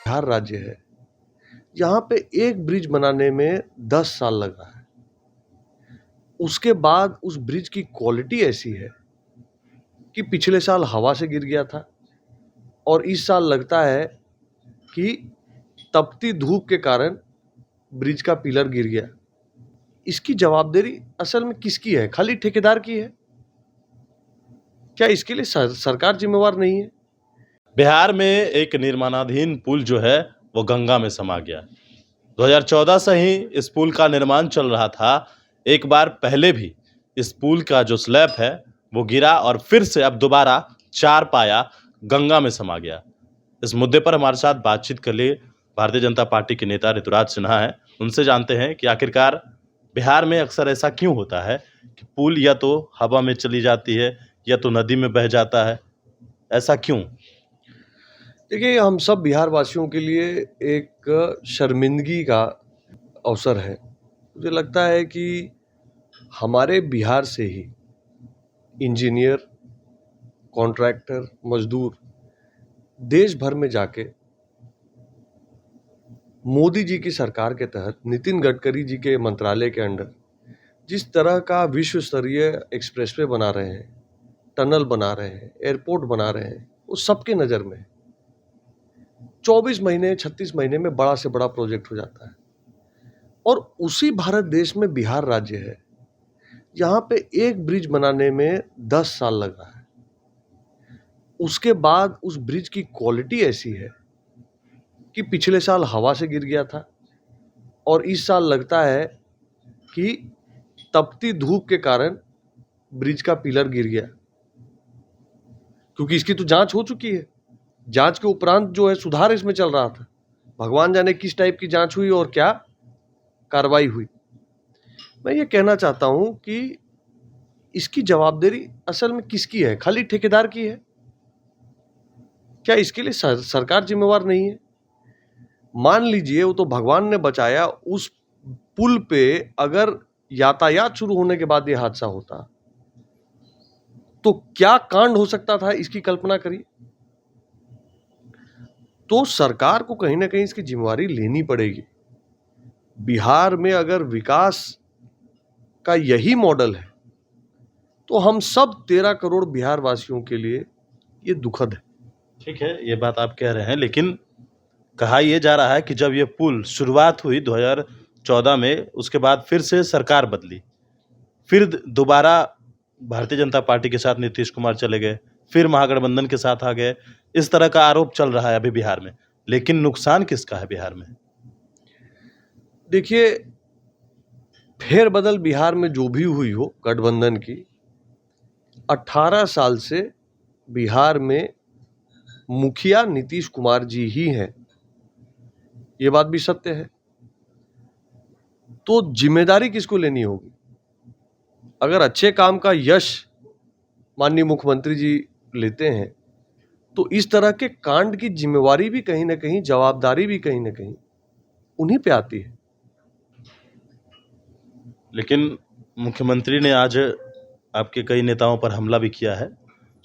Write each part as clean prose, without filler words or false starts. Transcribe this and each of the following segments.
बिहार राज्य है, यहाँ पे एक ब्रिज बनाने में 10 साल लगा है। उसके बाद उस ब्रिज की क्वालिटी ऐसी है कि पिछले साल हवा से गिर गया था और इस साल लगता है कि तपती धूप के कारण ब्रिज का पिलर गिर गया। इसकी जवाबदेही असल में किसकी है? खाली ठेकेदार की है? क्या इसके लिए सरकार जिम्मेवार नहीं है? बिहार में एक निर्माणाधीन पुल जो है वो गंगा में समा गया। 2014 से ही इस पुल का निर्माण चल रहा था। एक बार पहले भी इस पुल का जो स्लैब है वो गिरा और फिर से अब दोबारा 4 पाया गंगा में समा गया। इस मुद्दे पर हमारे साथ बातचीत के लिए भारतीय जनता पार्टी के नेता ऋतुराज सिन्हा हैं। उनसे जानते हैं कि आखिरकार बिहार में अक्सर ऐसा क्यों होता है कि पुल या तो हवा में चली जाती है या तो नदी में बह जाता है, ऐसा क्यों? देखिए, हम सब बिहार वासियों के लिए एक शर्मिंदगी का अवसर है। मुझे लगता है कि हमारे बिहार से ही इंजीनियर, कॉन्ट्रैक्टर, मजदूर देश भर में जाके मोदी जी की सरकार के तहत नितिन गडकरी जी के मंत्रालय के अंडर जिस तरह का विश्व स्तरीय एक्सप्रेसवे बना रहे हैं, टनल बना रहे हैं, एयरपोर्ट बना रहे हैं, वो सबके नज़र में 24 महीने 36 महीने में बड़ा से बड़ा प्रोजेक्ट हो जाता है। और उसी भारत देश में बिहार राज्य है, यहाँ पे एक ब्रिज बनाने में 10 साल लगा है। उसके बाद उस ब्रिज की क्वालिटी ऐसी है कि पिछले साल हवा से गिर गया था और इस साल लगता है कि तपती धूप के कारण ब्रिज का पिलर गिर गया, क्योंकि इसकी तो जांच हो चुकी है। जांच के उपरांत जो है सुधार इसमें चल रहा था। भगवान जाने किस टाइप की जांच हुई और क्या कार्रवाई हुई। मैं ये कहना चाहता हूं कि इसकी जवाबदेही असल में किसकी है? खाली ठेकेदार की है? क्या इसके लिए सरकार जिम्मेवार नहीं है? मान लीजिए वो तो भगवान ने बचाया, उस पुल पे अगर यातायात शुरू होने के बाद ये हादसा होता तो क्या कांड हो सकता था, इसकी कल्पना करिए। तो सरकार को कहीं ना कहीं इसकी जिम्मेवारी लेनी पड़ेगी। बिहार में अगर विकास का यही मॉडल है तो हम सब 13 करोड़ बिहार वासियों के लिए ये दुखद है। ठीक है, ये बात आप कह रहे हैं, लेकिन कहा यह जा रहा है कि जब ये पुल शुरुआत हुई 2014 में, उसके बाद फिर से सरकार बदली, फिर दोबारा भारतीय जनता पार्टी के साथ नीतीश कुमार चले गए, फिर महागठबंधन के साथ आ गए। इस तरह का आरोप चल रहा है अभी बिहार में, लेकिन नुकसान किसका है बिहार में? देखिए, फेरबदल बिहार में जो भी हुई हो गठबंधन की, 18 साल से बिहार में मुखिया नीतीश कुमार जी ही हैं, ये बात भी सत्य है। तो जिम्मेदारी किसको लेनी होगी? अगर अच्छे काम का यश माननीय मुख्यमंत्री जी लेते हैं तो इस तरह के कांड की जिम्मेवारी भी कहीं ना कहीं, जवाबदारी भी कहीं ना कहीं उन्हीं पे आती है। लेकिन मुख्यमंत्री ने आज आपके कई नेताओं पर हमला भी किया है।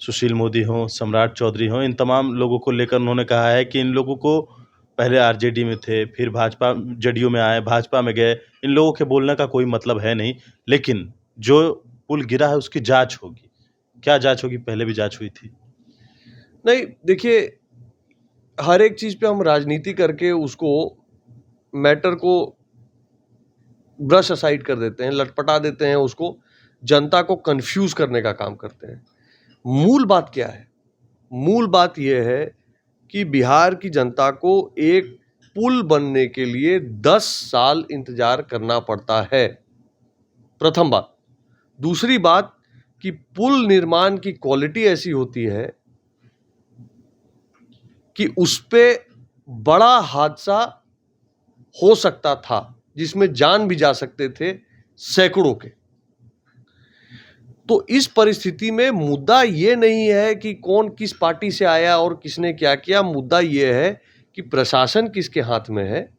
सुशील मोदी हों, सम्राट चौधरी हों, इन तमाम लोगों को लेकर उन्होंने कहा है कि इन लोगों को पहले आरजेडी में थे, फिर भाजपा जेडीयू में आए, भाजपा में गए, इन लोगों के बोलने का कोई मतलब है नहीं। लेकिन जो पुल गिरा है उसकी जांच होगी। क्या जांच होगी? पहले भी जांच हुई थी। नहीं, देखिए, हर एक चीज पे हम राजनीति करके उसको, मैटर को ब्रश असाइड कर देते हैं, लटपटा देते हैं, उसको जनता को कंफ्यूज करने का काम करते हैं। मूल बात क्या है? मूल बात यह है कि बिहार की जनता को एक पुल बनने के लिए 10 साल इंतजार करना पड़ता है, प्रथम बात। दूसरी बात कि पुल निर्माण की क्वालिटी ऐसी होती है कि उस पे बड़ा हादसा हो सकता था, जिसमें जान भी जा सकते थे सैकड़ों के। तो इस परिस्थिति में मुद्दा ये नहीं है कि कौन किस पार्टी से आया और किसने क्या किया। मुद्दा ये है कि प्रशासन किसके हाथ में है।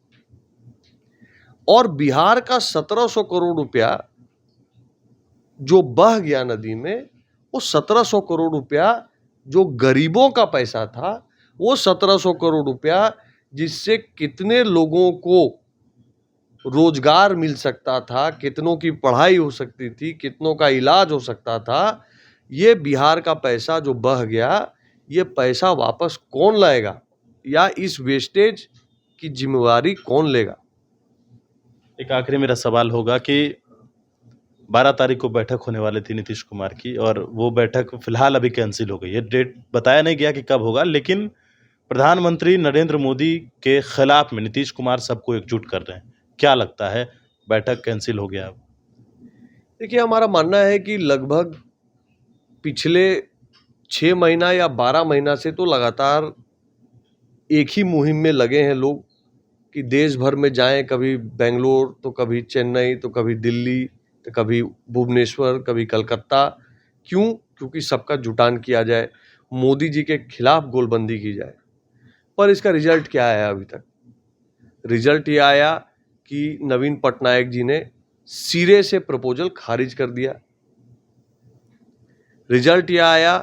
और बिहार का 1700 करोड़ रुपया जो बह गया नदी में, वो 1700 करोड़ रुपया जो गरीबों का पैसा था, वो 1700 करोड़ रुपया जिससे कितने लोगों को रोजगार मिल सकता था, कितनों की पढ़ाई हो सकती थी, कितनों का इलाज हो सकता था। ये बिहार का पैसा जो बह गया, ये पैसा वापस कौन लाएगा या इस वेस्टेज की जिम्मेवारी कौन लेगा? एक आखिरी मेरा सवाल होगा कि 12 तारीख को बैठक होने वाली थी नीतीश कुमार की, और वो बैठक फिलहाल अभी कैंसिल हो गई है। डेट बताया नहीं गया कि कब होगा, लेकिन प्रधानमंत्री नरेंद्र मोदी के खिलाफ में नीतीश कुमार सबको एकजुट कर रहे हैं। क्या लगता है, बैठक कैंसिल हो गया अब? देखिए, हमारा मानना है कि लगभग पिछले 6 महीना या 12 महीना से तो लगातार एक ही मुहिम में लगे हैं लोग कि देश भर में जाएं, कभी बेंगलोर तो कभी चेन्नई तो कभी दिल्ली तो कभी भुवनेश्वर, कभी कलकत्ता। क्यों? क्योंकि सबका जुटान किया जाए, मोदी जी के खिलाफ गोलबंदी की जाए। पर इसका रिजल्ट क्या आया अभी तक? रिजल्ट ये आया कि नवीन पटनायक जी ने सिरे से प्रपोजल खारिज कर दिया। रिजल्ट ये आया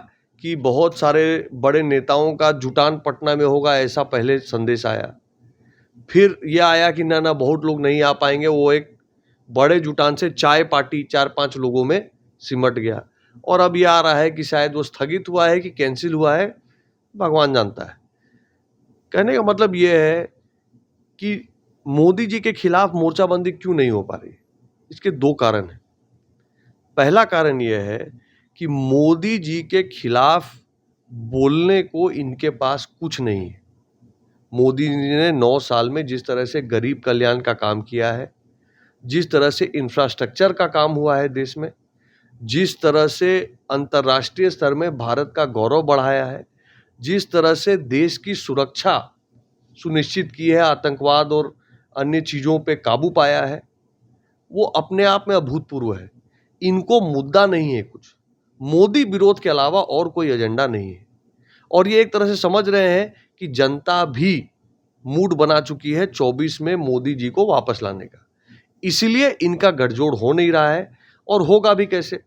कि बहुत सारे बड़े नेताओं का जुटान पटना में होगा, ऐसा पहले संदेश आया। फिर यह आया कि ना बहुत लोग नहीं आ पाएंगे, वो एक बड़े जुटान से चाय पार्टी 4-5 लोगों में सिमट गया। और अब यह आ रहा है कि शायद वो स्थगित हुआ है कि कैंसिल हुआ है, भगवान जानता है। कहने का मतलब यह है कि मोदी जी के खिलाफ मोर्चाबंदी क्यों नहीं हो पा रही? इसके 2 कारण हैं। पहला कारण यह है कि मोदी जी के खिलाफ बोलने को इनके पास कुछ नहीं है। मोदी जी ने 9 साल में जिस तरह से गरीब कल्याण का काम किया है, जिस तरह से इंफ्रास्ट्रक्चर का काम हुआ है देश में, जिस तरह से अंतर्राष्ट्रीय स्तर में भारत का गौरव बढ़ाया है, जिस तरह से देश की सुरक्षा सुनिश्चित की है, आतंकवाद और अन्य चीज़ों पे काबू पाया है, वो अपने आप में अभूतपूर्व है। इनको मुद्दा नहीं है कुछ, मोदी विरोध के अलावा और कोई एजेंडा नहीं है। और ये एक तरह से समझ रहे हैं कि जनता भी मूड बना चुकी है 24 में मोदी जी को वापस लाने का। इसलिए इनका गठजोड़ हो नहीं रहा है, और होगा भी कैसे?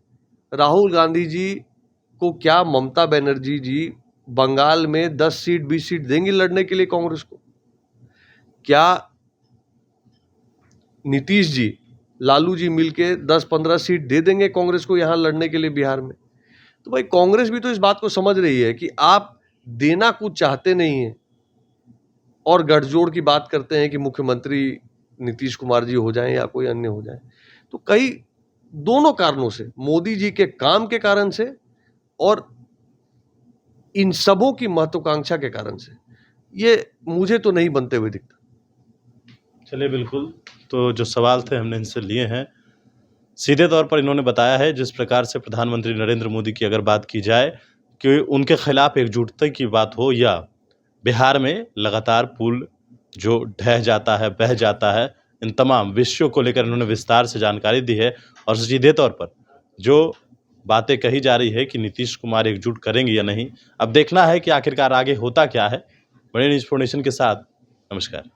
राहुल गांधी जी को क्या ममता बनर्जी जी बंगाल में 10 सीट 20 सीट देंगी लड़ने के लिए कांग्रेस को? क्या नीतीश जी, लालू जी मिलके 10-15 सीट दे देंगे कांग्रेस को यहां लड़ने के लिए बिहार में? तो भाई, कांग्रेस भी तो इस बात को समझ रही है कि आप देना कुछ चाहते नहीं है और गठजोड़ की बात करते हैं कि मुख्यमंत्री नीतीश कुमार जी हो जाएं या कोई अन्य हो जाए। तो कई दोनों कारणों से, मोदी जी के काम के कारण से और इन सबों की महत्वाकांक्षा के कारण से, ये मुझे तो नहीं बनते हुए दिखता। चलिए, बिल्कुल। तो जो सवाल थे हमने इनसे लिए हैं। सीधे तौर पर इन्होंने बताया है, जिस प्रकार से प्रधानमंत्री नरेंद्र मोदी की अगर बात की जाए कि उनके खिलाफ एकजुटता की बात हो, या बिहार में लगातार पुल जो ढह जाता है, बह जाता है, इन तमाम विषयों को लेकर इन्होंने विस्तार से जानकारी दी है। और सीधे तौर पर जो बातें कही जा रही है कि नीतीश कुमार एकजुट करेंगे या नहीं, अब देखना है कि आखिरकार आगे होता क्या है। बड़े न्यूज़ फाउंडेशन के साथ, नमस्कार।